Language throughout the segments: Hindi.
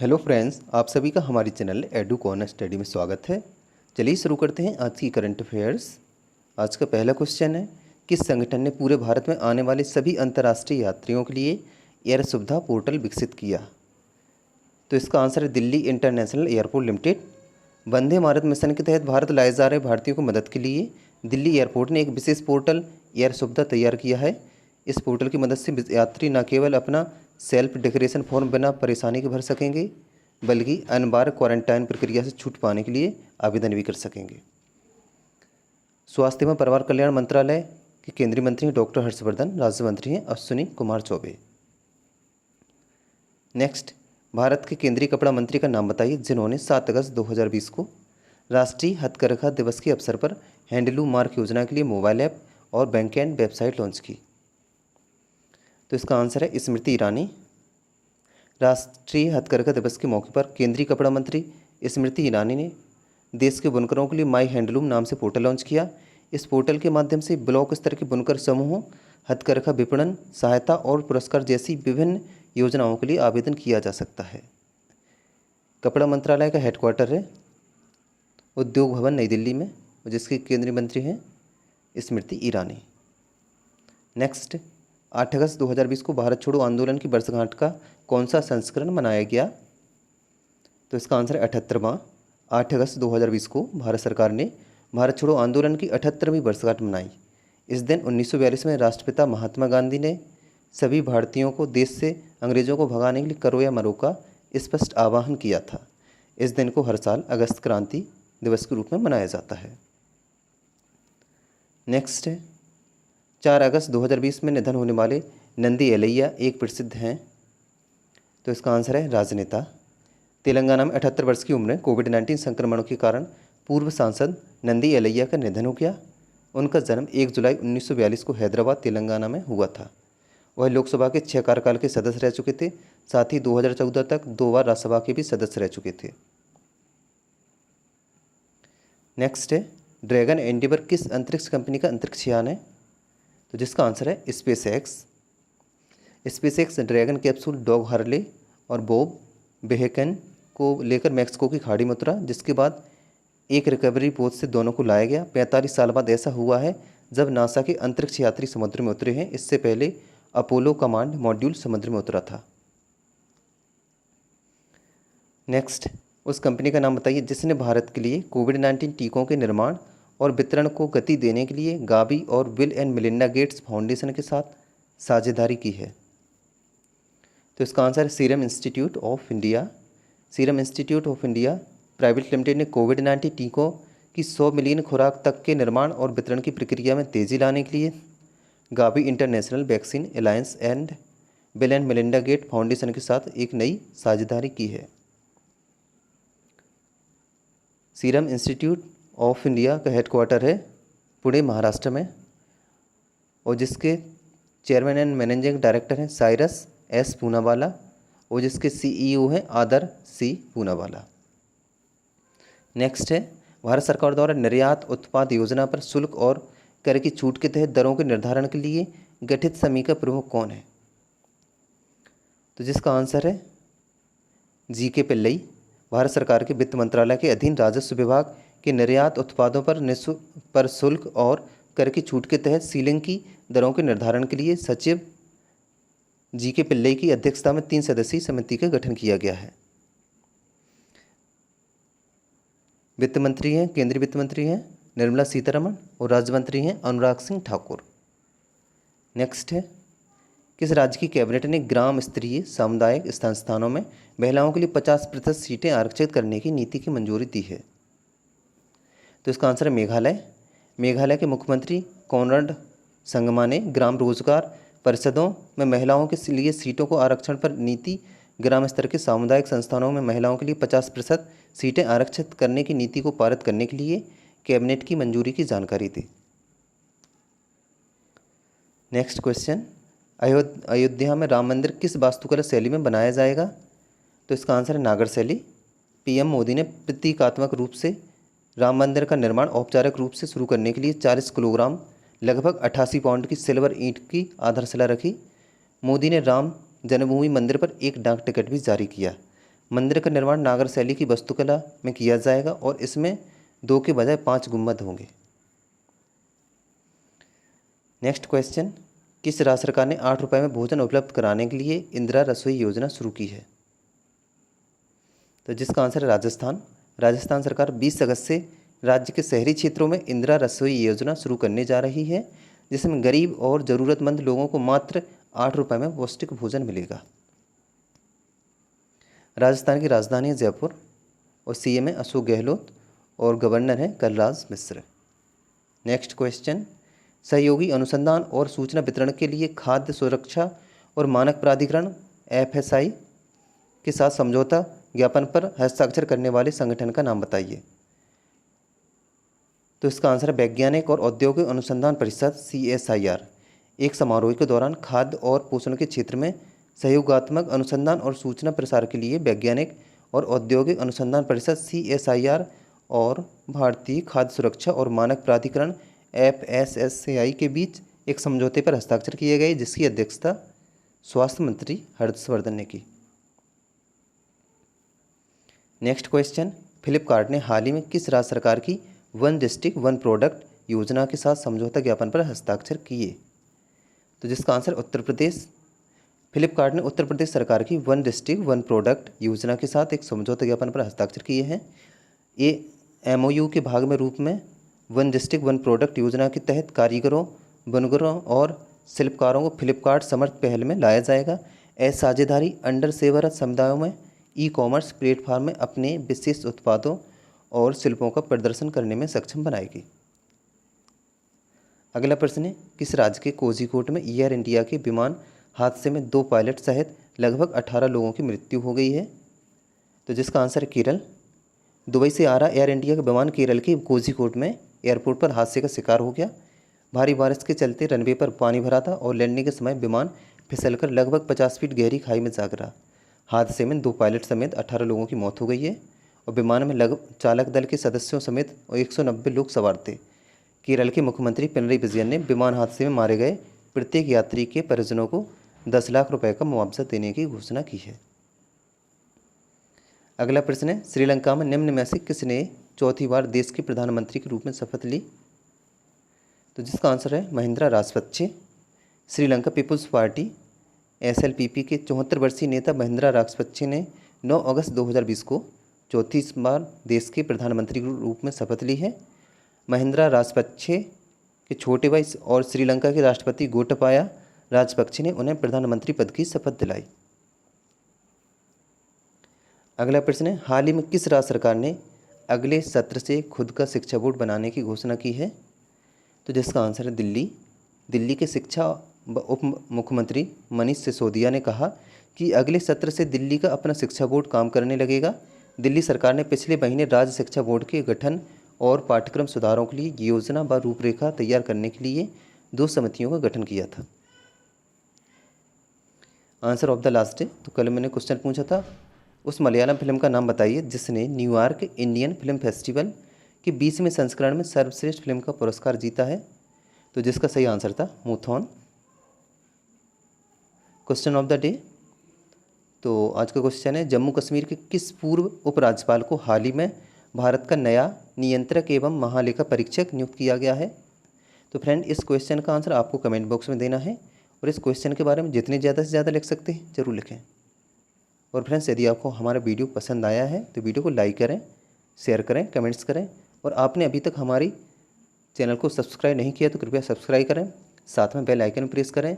हेलो फ्रेंड्स, आप सभी का हमारे चैनल एडू कॉर्नर स्टडी में स्वागत है। चलिए शुरू करते हैं आज की करंट अफेयर्स। आज का पहला क्वेश्चन है, किस संगठन ने पूरे भारत में आने वाले सभी अंतर्राष्ट्रीय यात्रियों के लिए एयर सुविधा पोर्टल विकसित किया? तो इसका आंसर है Delhi international airport limited. Vande Bharat mission के तहत भारत लाए जा रहे भारतीयों की मदद के लिए दिल्ली एयरपोर्ट ने एक विशेष पोर्टल एयर सुविधा तैयार किया है। इस पोर्टल की मदद से यात्री न केवल अपना सेल्फ डिक्लेरेशन फॉर्म बिना परेशानी के भर सकेंगे, बल्कि अनिवार्य क्वारंटाइन प्रक्रिया से छूट पाने के लिए आवेदन भी कर सकेंगे। स्वास्थ्य एवं परिवार कल्याण मंत्रालय के केंद्रीय मंत्री हैं डॉक्टर हर्षवर्धन, राज्य मंत्री हैं अश्विनी कुमार चौबे। नेक्स्ट, भारत के केंद्रीय कपड़ा मंत्री का नाम बताइए जिन्होंने 7 अगस्त 2020 को राष्ट्रीय हथकरघा दिवस के अवसर पर हैंडलूम मार्क योजना के लिए मोबाइल ऐप और बैकएंड वेबसाइट लॉन्च की। तो इसका आंसर है स्मृति ईरानी। राष्ट्रीय हथकरघा दिवस के मौके पर केंद्रीय कपड़ा मंत्री स्मृति ईरानी ने देश के बुनकरों के लिए माई हैंडलूम नाम से पोर्टल लॉन्च किया। इस पोर्टल के माध्यम से ब्लॉक स्तर के बुनकर समूहों, हथकरघा विपणन, सहायता और पुरस्कार जैसी विभिन्न योजनाओं के लिए आवेदन किया जा सकता है। कपड़ा मंत्रालय का हेडक्वार्टर है उद्योग भवन नई दिल्ली में, जिसके केंद्रीय मंत्री हैं स्मृति ईरानी। नेक्स्ट, 8 अगस्त 2020 को भारत छोड़ो आंदोलन की वर्षगांठ का कौन सा संस्करण मनाया गया? तो इसका आंसर है 78वां। 8 अगस्त 2020 को भारत सरकार ने भारत छोड़ो आंदोलन की 78वीं वर्षगांठ मनाई। इस दिन 1942 में राष्ट्रपिता महात्मा गांधी ने सभी भारतीयों को देश से अंग्रेजों को भगाने के लिए करो या मरो का स्पष्ट आह्वान किया था। इस दिन को हर साल अगस्त क्रांति दिवस के रूप में मनाया जाता है। नेक्स्ट है, 4 अगस्त 2020 में निधन होने वाले नंदी एलैया एक प्रसिद्ध हैं। तो इसका आंसर है राजनेता। तेलंगाना में 78 वर्ष की उम्र में कोविड-19 संक्रमण के कारण पूर्व सांसद नंदी एलैया का निधन हो गया। उनका जन्म 1 जुलाई 1942 को हैदराबाद, तेलंगाना में हुआ था। वह लोकसभा के 6 कार्यकाल के सदस्य रह चुके थे। साथ ही 2014 तक 2 बार राज्यसभा के भी सदस्य रह चुके थे। नेक्स्ट है, ड्रैगन एंडीवर किस अंतरिक्ष कंपनी का अंतरिक्ष यान है? तो जिसका आंसर है space x. Space x dragon capsule dog Harley और बॉब बेहेकन को लेकर मैक्सिको की खाड़ी में उतरा, जिसके बाद एक रिकवरी पोत से दोनों को लाया गया। 45 साल बाद ऐसा हुआ है जब नासा के अंतरिक्ष यात्री समुद्र में उतरे हैं। इससे पहले अपोलो कमांड मॉड्यूल समुद्र में उतरा था। नेक्स्ट, उस कंपनी का नाम बताइए जिसने भारत के लिए कोविड-19 टीकों के निर्माण और वितरण को गति देने के लिए गावी और bill and Melinda Gates foundation के साथ साझेदारी की है। तो इसका आंसर है serum institute of India. Serum institute of India private limited ने कोविड-19 टीकों की 100 मिलियन खुराक तक के निर्माण और वितरण की प्रक्रिया में तेज़ी लाने के लिए Gavi international vaccine alliance and Bill and Melinda Gates foundation के साथ एक नई साझेदारी की है। सीरम इंस्टीट्यूट ऑफ इंडिया का हेडक्वार्टर है पुणे, महाराष्ट्र में, और जिसके चेयरमैन एंड मैनेजिंग डायरेक्टर हैं साइरस एस पूनावाला, और जिसके सीईओ हैं आदर सी पूनावाला। नेक्स्ट है, भारत सरकार द्वारा निर्यात उत्पाद योजना पर शुल्क और कर की छूट के तहत दरों के निर्धारण के लिए गठित समिति का प्रमुख कौन है? तो जिसका आंसर है जीके पिल्लई। भारत सरकार के वित्त मंत्रालय के अधीन राजस्व विभाग के निर्यात उत्पादों पर शुल्क और कर की छूट के तहत सीलिंग की दरों के निर्धारण के लिए सचिव जीके पिल्लई की अध्यक्षता में 3 सदस्यीय समिति का गठन किया गया है। वित्त मंत्री हैं, केंद्रीय वित्त मंत्री हैं निर्मला सीतारमण, और राज्य मंत्री हैं अनुराग सिंह ठाकुर। नेक्स्ट है, किस राज्य की कैबिनेट ने ग्राम स्तरीय सामुदायिक संस्थानों में महिलाओं के लिए 50% सीटें आरक्षित करने की नीति की मंजूरी दी है? तो इसका आंसर है मेघालय। मेघालय के मुख्यमंत्री कॉनराड संगमा ने ग्राम रोजगार परिषदों में महिलाओं के लिए सीटों को आरक्षण पर नीति, ग्राम स्तर के सामुदायिक संस्थानों में महिलाओं के लिए 50% सीटें आरक्षित करने की नीति को पारित करने के लिए कैबिनेट की मंजूरी की जानकारी दी। नेक्स्ट क्वेश्चन, अयोध्या में राम मंदिर किस वास्तुकला शैली में बनाया जाएगा? तो इसका आंसर है नागर शैली। पीएम मोदी ने प्रतीकात्मक रूप से राम मंदिर का निर्माण औपचारिक रूप से शुरू करने के लिए 40 किलोग्राम लगभग 88 पाउंड की सिल्वर ईंट की आधारशिला रखी। मोदी ने राम जन्मभूमि मंदिर पर एक डाक टिकट भी जारी किया। मंदिर का निर्माण नागर शैली की वास्तुकला में किया जाएगा और इसमें 2 के बजाय 5 गुंबद होंगे। नेक्स्ट क्वेश्चन, किस राज्य सरकार ने 8 रुपये में भोजन उपलब्ध कराने के लिए इंदिरा रसोई योजना शुरू की है? तो जिसका आंसर है राजस्थान। राजस्थान सरकार 20 अगस्त से राज्य के शहरी क्षेत्रों में इंदिरा रसोई योजना शुरू करने जा रही है, जिसमें गरीब और ज़रूरतमंद लोगों को मात्र 8 रुपये में पौष्टिक भोजन मिलेगा। राजस्थान की राजधानी है जयपुर और सीएम है अशोक गहलोत और गवर्नर है कलराज मिश्र। नेक्स्ट क्वेश्चन, सहयोगी अनुसंधान और सूचना वितरण के लिए खाद्य सुरक्षा और मानक प्राधिकरण FSI के साथ समझौता ज्ञापन पर हस्ताक्षर करने वाले संगठन का नाम बताइए। तो इसका आंसर है वैज्ञानिक और औद्योगिक अनुसंधान परिषद CSIR। एक समारोह के दौरान खाद्य और पोषण के क्षेत्र में सहयोगात्मक अनुसंधान और सूचना प्रसार के लिए वैज्ञानिक और औद्योगिक अनुसंधान परिषद CSIR और भारतीय खाद्य सुरक्षा और मानक प्राधिकरण FSSAI के बीच एक समझौते पर हस्ताक्षर किए गए, जिसकी अध्यक्षता स्वास्थ्य मंत्री हर्षवर्धन ने की। नेक्स्ट क्वेश्चन, फ्लिपकार्ट ने हाल ही में किस राज्य सरकार की वन डिस्ट्रिक्ट वन प्रोडक्ट योजना के साथ समझौता ज्ञापन पर हस्ताक्षर किए? तो जिसका आंसर उत्तर प्रदेश। फ्लिपकार्ट ने उत्तर प्रदेश सरकार की वन डिस्ट्रिक्ट वन प्रोडक्ट योजना के साथ एक समझौता ज्ञापन पर हस्ताक्षर किए हैं। ये MOU के भाग में रूप में वन डिस्ट्रिक्ट वन प्रोडक्ट योजना के तहत कारीगरों, बुनकरों और शिल्पकारों को फ्लिपकार्ट समर्थ पहल में लाया जाएगा। साझेदारी अंडर सेवरत समुदायों में ई-कॉमर्स प्लेटफॉर्म में अपने विशेष उत्पादों और शिल्पों का प्रदर्शन करने में सक्षम बनाएगी। अगला प्रश्न है, किस राज्य के कोझिकोड में एयर इंडिया के विमान हादसे में 2 पायलट सहित लगभग 18 लोगों की मृत्यु हो गई है? तो जिसका आंसर है केरल। दुबई से आ रहा एयर इंडिया का विमान केरल के कोझिकोड में एयरपोर्ट पर हादसे का शिकार हो गया। भारी बारिश के चलते रनवे पर पानी भरा था और लैंडिंग के समय विमान फिसलकर लगभग 50 फीट गहरी खाई में जा गिरा। हादसे में 2 पायलट समेत 18 लोगों की मौत हो गई है और विमान में चालक दल के सदस्यों समेत 190 लोग सवार थे। केरल के मुख्यमंत्री पिनरई विजयन ने विमान हादसे में मारे गए प्रत्येक यात्री के परिजनों को 10 लाख रुपए का मुआवजा देने की घोषणा की है। अगला प्रश्न है, श्रीलंका में निम्न में से किसने चौथी बार देश के प्रधानमंत्री के रूप में शपथ ली? तो जिसका आंसर है Mahinda Rajapaksa. Sri Lanka people's party SLPP के 74 वर्षीय नेता महिंद्रा राजपक्षे ने 9 अगस्त 2020 को चौथी बार देश के प्रधानमंत्री के रूप में शपथ ली है। महिंद्रा राजपक्षे के छोटे भाई और श्रीलंका के राष्ट्रपति गोटाबाया राजपक्षे ने उन्हें प्रधानमंत्री पद की शपथ दिलाई। अगला प्रश्न है, हाल ही में किस राज्य सरकार ने अगले सत्र से खुद का शिक्षा बोर्ड बनाने की घोषणा की है? तो जिसका आंसर है दिल्ली। दिल्ली के शिक्षा उप मुख्यमंत्री मनीष सिसोदिया ने कहा कि अगले सत्र से दिल्ली का अपना शिक्षा बोर्ड काम करने लगेगा। दिल्ली सरकार ने पिछले महीने राज्य शिक्षा बोर्ड के गठन और पाठ्यक्रम सुधारों के लिए योजना व रूपरेखा तैयार करने के लिए 2 समितियों का गठन किया था। आंसर ऑफ द लास्ट है। तो कल मैंने क्वेश्चन पूछा था, उस मलयालम फिल्म का नाम बताइए जिसने न्यूयॉर्क इंडियन फिल्म फेस्टिवल के 20वें संस्करण में सर्वश्रेष्ठ फिल्म का पुरस्कार जीता है। तो जिसका सही आंसर था Moothon. Question of the day, तो आज का क्वेश्चन है, जम्मू कश्मीर के किस पूर्व उपराज्यपाल को हाल ही में भारत का नया नियंत्रक एवं महालेखा परीक्षक नियुक्त किया गया है? तो फ्रेंड, इस क्वेश्चन का आंसर आपको कमेंट बॉक्स में देना है और इस क्वेश्चन के बारे में जितने ज़्यादा से ज़्यादा लिख सकते हैं जरूर लिखें। और फ्रेंड्स, यदि आपको हमारा वीडियो पसंद आया है तो वीडियो को लाइक करें, शेयर करें, कमेंट्स करें और आपने अभी तक हमारी चैनल को सब्सक्राइब नहीं किया तो कृपया सब्सक्राइब करें, साथ में बेल आइकन प्रेस करें,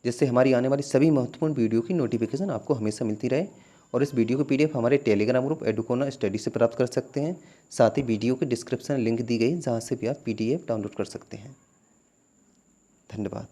जिससे हमारी आने वाली सभी महत्वपूर्ण वीडियो की नोटिफिकेशन आपको हमेशा मिलती रहे। और इस वीडियो को PDF हमारे टेलीग्राम ग्रुप एडुकोना स्टडी से प्राप्त कर सकते हैं। साथ ही वीडियो के डिस्क्रिप्शन लिंक दी गई जहाँ से भी आप PDF डाउनलोड कर सकते हैं। धन्यवाद।